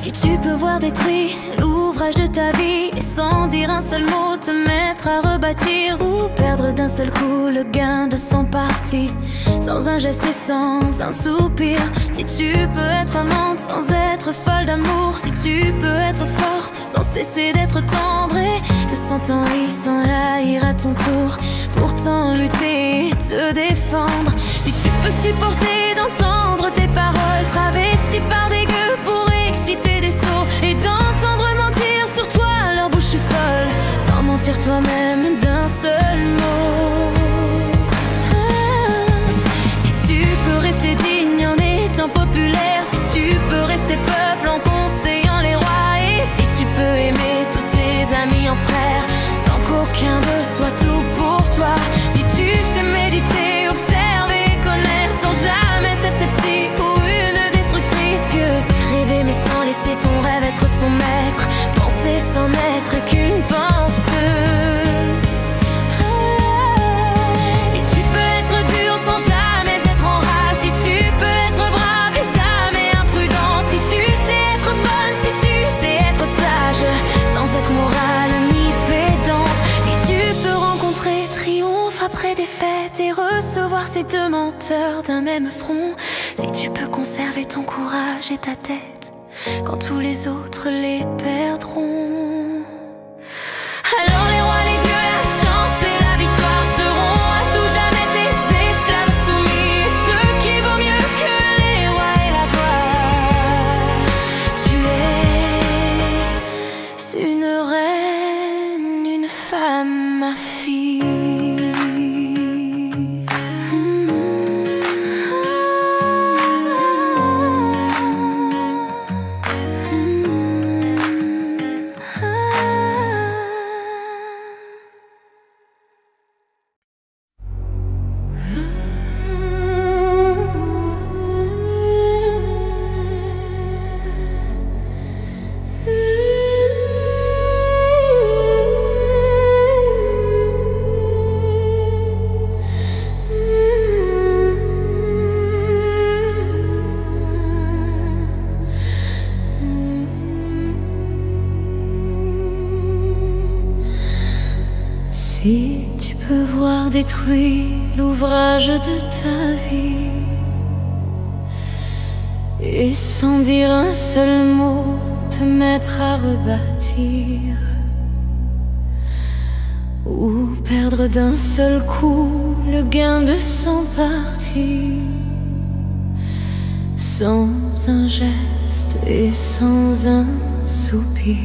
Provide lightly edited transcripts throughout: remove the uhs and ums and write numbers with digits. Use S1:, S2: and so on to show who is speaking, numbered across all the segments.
S1: Si tu peux voir détruit l'ouvrage de ta vie et sans dire un seul mot te mettre à rebâtir, ou perdre d'un seul coup le gain de son parti, sans un geste et sans un soupir. Si tu peux être amante sans être folle d'amour, si tu peux être forte sans cesser d'être tendre et te sentant haïr sans haïr à ton tour, pourtant lutter et te défendre. Si tu peux supporter d'entendre tes paroles travesties par des gueux pour exciter des sots, et d'entendre mentir sur toi leur bouche folle, sans mentir toi-même d'un seul mot. Si tu peux rester digne en étant populaire, si tu peux rester peuple en conseillant les rois, et si tu peux aimer tous tes amis en frères sans qu'aucun d'eux soit tout pour toi. Si tu sais méditer, observer, connaître sans jamais être sceptique ou une destructrice pieuse, rêver mais sans laisser ton rêve être ton maître, penser sans n'être qu'une penseuse. Si tu peux être dur sans jamais être en rage, si tu peux être brave et jamais imprudente, si tu sais être bonne, si tu sais être sage sans être morale ni pédante, si tu peux rencontrer triomphe après défaite et recevoir ces deux menteurs d'un même front, si tu peux conserver ton courage et ta tête quand tous les autres les perdront, alors les rois, les dieux, la chance et la victoire seront à tout jamais tes esclaves soumis. Et ce qui vaut mieux que les rois et la gloire, tu es une reine, une femme, ma fille. Si tu peux voir détruit l'ouvrage de ta vie et sans dire un seul mot te mettre à rebâtir, ou perdre d'un seul coup le gain de 100 parties, sans un geste et sans un soupir.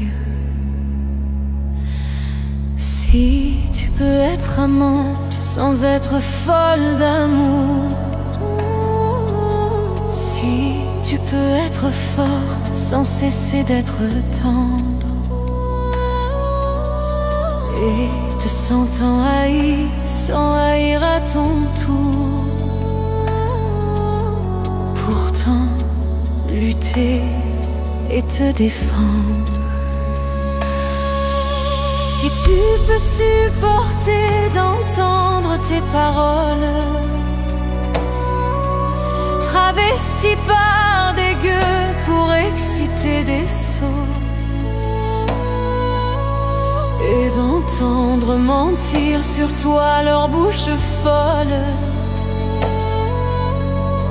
S1: Si tu peux être amante sans être folle d'amour, si tu peux être forte sans cesser d'être tendre, et te sentant haï sans haïr à ton tour, pourtant lutter et te défendre. Si tu peux supporter d'entendre tes paroles travesties par des gueux pour exciter des sots, et d'entendre mentir sur toi leur bouche folle,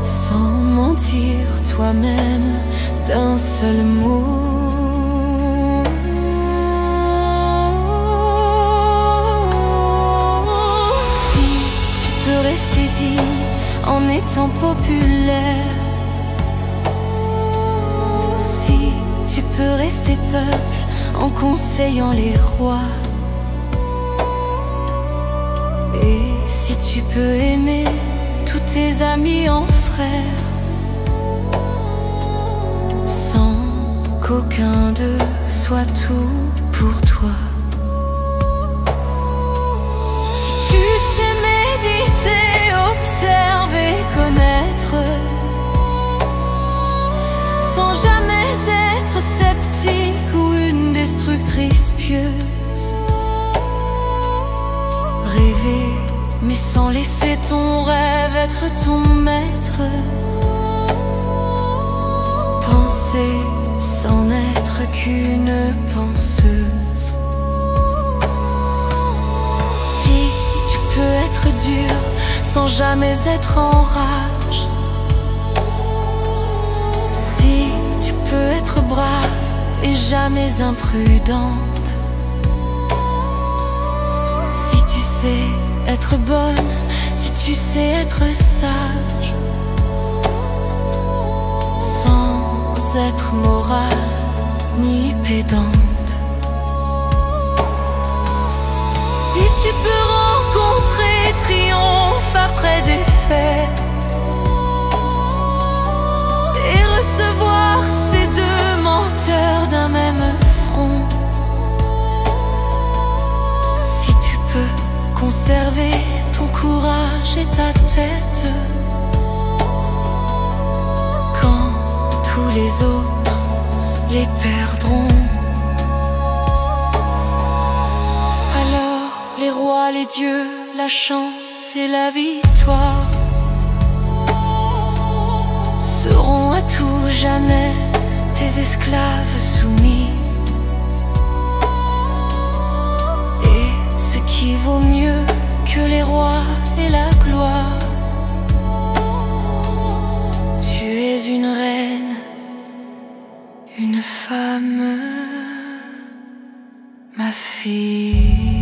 S1: sans mentir toi-même d'un seul mot. Rester digne en étant populaire, si tu peux rester peuple en conseillant les rois, et si tu peux aimer tous tes amis en frères sans qu'aucun d'eux soit tout pour toi. Observer, connaître, sans jamais être sceptique ou une destructrice pieuse. Rêver, mais sans laisser ton rêve être ton maître. Penser sans n'être qu'une penseuse. Si tu peux être dur sans jamais être en rage, si tu peux être brave et jamais imprudente, si tu sais être bonne, si tu sais être sage, sans être morale ni pédante. Si tu peux rencontrer triomphe après défaite et recevoir ces deux menteurs d'un même front, si tu peux conserver ton courage et ta tête quand tous les autres les perdront, alors les rois, les dieux, la chance et la victoire seront à tout jamais tes esclaves soumis. Et ce qui vaut mieux que les rois et la gloire, tu es une reine, une femme, ma fille.